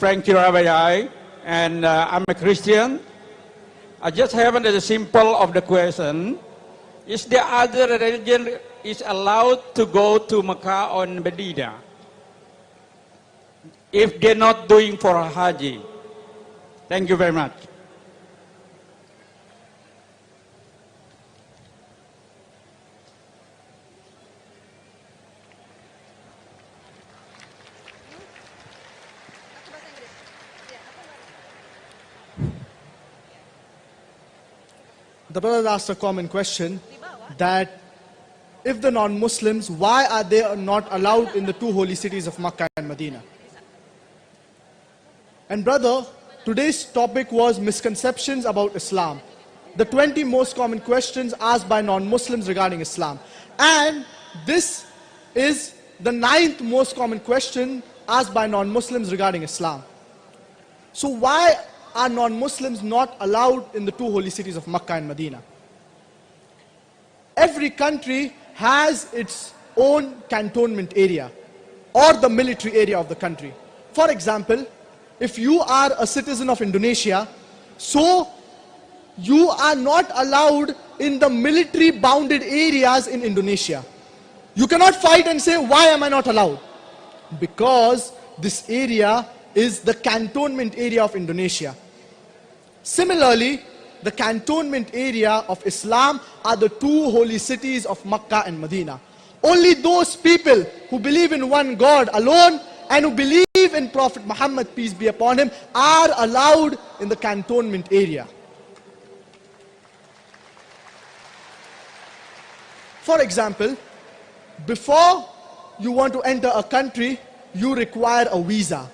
Frank Kirabayai, and I'm a Christian. I just have a simple of the question. Is the other religion is allowed to go to Mecca or Medina if they're not doing for Haji? Thank you very much. The brother asked a common question that if the non-Muslims, why are they not allowed in the two holy cities of Makkah and Medina? And brother, today's topic was misconceptions about Islam. The 20 most common questions asked by non-Muslims regarding Islam. And this is the 9th most common question asked by non-Muslims regarding Islam. So why are non-Muslims not allowed in the two holy cities of Makkah and Medina? Every country has its own cantonment area or the military area of the country. For example, if you are a citizen of Indonesia, so you are not allowed in the military bounded areas in Indonesia. You cannot fight and say, why am I not allowed? Because this area is the cantonment area of Indonesia. Similarly, the cantonment area of Islam are the two holy cities of Makkah and Medina. Only those people who believe in one God alone and who believe in Prophet Muhammad, peace be upon him, are allowed in the cantonment area. For example, before you want to enter a country, you require a visa.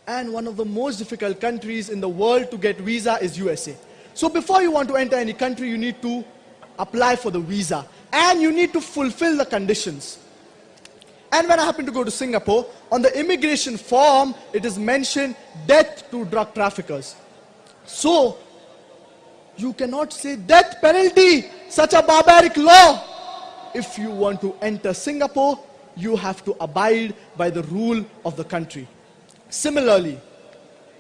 And one of the most difficult countries in the world to get visa is USA. So before you want to enter any country, you need to apply for the visa. And you need to fulfill the conditions. And when I happened to go to Singapore, on the immigration form, it is mentioned death to drug traffickers. So, you cannot say death penalty, such a barbaric law. If you want to enter Singapore, you have to abide by the rule of the country. Similarly,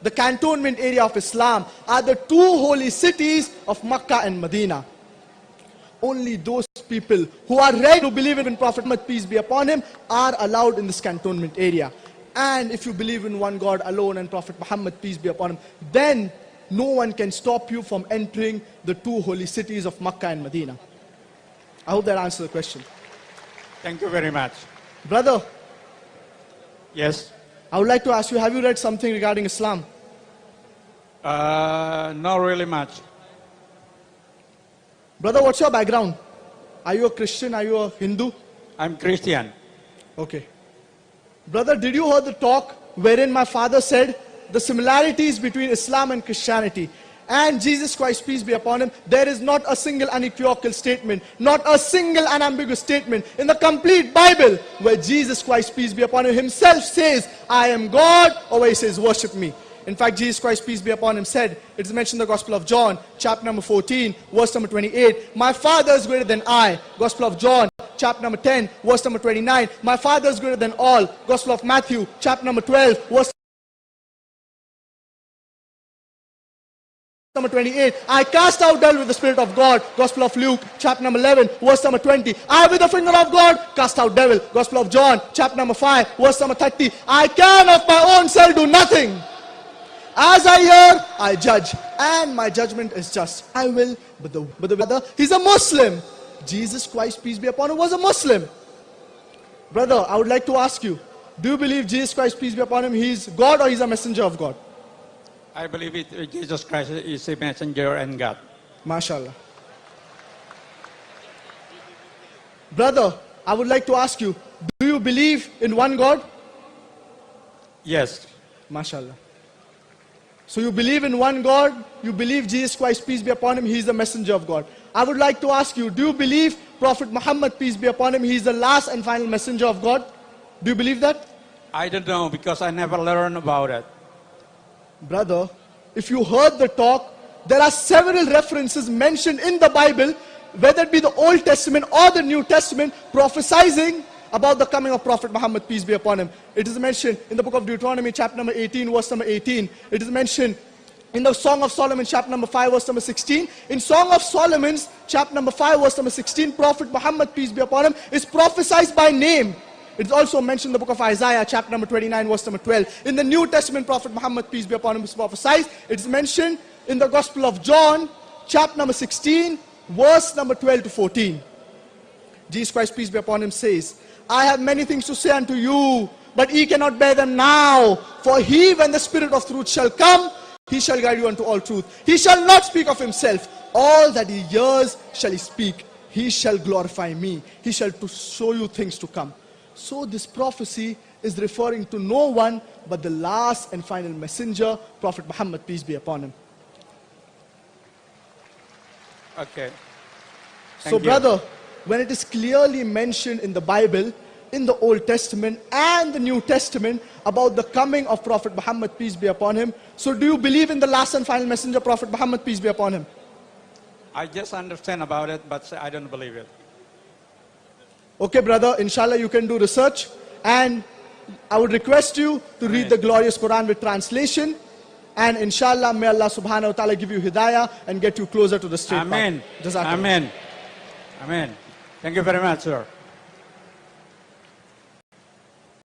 the cantonment area of Islam are the two holy cities of Makkah and Medina. Only those people who are ready to believe in Prophet Muhammad, peace be upon him, are allowed in this cantonment area. And if you believe in one God alone and Prophet Muhammad, peace be upon him, then no one can stop you from entering the two holy cities of Makkah and Medina. I hope that answers the question. Thank you very much. Brother. Yes. I would like to ask you, have you read something regarding Islam? Not really much. Brother, what's your background? Are you a Christian? Are you a Hindu? I'm Christian. Okay. Brother, did you hear the talk wherein my father said the similarities between Islam and Christianity and Jesus Christ, peace be upon him, there is not a single unequivocal statement, not a single unambiguous statement in the complete Bible where Jesus Christ, peace be upon him, himself says, I am God, or where he says, worship me. In fact, Jesus Christ, peace be upon him, said, it is mentioned in the Gospel of John, chapter number 14, verse number 28, my Father is greater than I. Gospel of John, chapter number 10, verse number 29, my Father is greater than all. Gospel of Matthew, chapter number 12, verse number 28, I cast out devil with the Spirit of God. Gospel of Luke, chapter number 11, verse number 20, I with the finger of God cast out devil. Gospel of John, chapter number 5, verse number 30, I can of my own self do nothing. As I hear, I judge, and my judgment is just. I will, but the brother, he's a Muslim. Jesus Christ, peace be upon him, was a Muslim. Brother, I would like to ask you, do you believe Jesus Christ, peace be upon him, he's God or he's a messenger of God? I believe Jesus Christ is a messenger and God. MashaAllah. Brother, I would like to ask you, do you believe in one God? Yes. MashaAllah. So you believe in one God, you believe Jesus Christ, peace be upon him, he is the messenger of God. I would like to ask you, do you believe Prophet Muhammad, peace be upon him, he is the last and final messenger of God? Do you believe that? I don't know because I never learned about it. Brother, if you heard the talk, there are several references mentioned in the Bible, whether it be the Old Testament or the New Testament, prophesying about the coming of Prophet Muhammad, peace be upon him. It is mentioned in the book of Deuteronomy, chapter number 18, verse number 18. It is mentioned in the Song of Solomon, chapter number 5, verse number 16. In Song of Solomon, chapter number 5, verse number 16, Prophet Muhammad, peace be upon him, is prophesied by name. It is also mentioned in the book of Isaiah, chapter number 29, verse number 12. In the New Testament, Prophet Muhammad, peace be upon him, is prophesied. It is mentioned in the Gospel of John, chapter number 16, verse number 12 to 14. Jesus Christ, peace be upon him, says, I have many things to say unto you, but ye cannot bear them now. For he, when the Spirit of truth shall come, he shall guide you unto all truth. He shall not speak of himself. All that he hears shall he speak. He shall glorify me. He shall show you things to come. So this prophecy is referring to no one but the last and final messenger, Prophet Muhammad, peace be upon him. Okay. So brother, when it is clearly mentioned in the Bible, in the Old Testament and the New Testament about the coming of Prophet Muhammad, peace be upon him, so do you believe in the last and final messenger, Prophet Muhammad, peace be upon him? I just understand about it, but I don't believe it. Okay brother, inshallah you can do research, and I would request you to read the glorious Quran with translation, and inshallah may Allah subhanahu wa ta'ala give you hidayah and get you closer to the straight path. Amen. Jazakallah. Amen. Amen. Thank you very much, sir.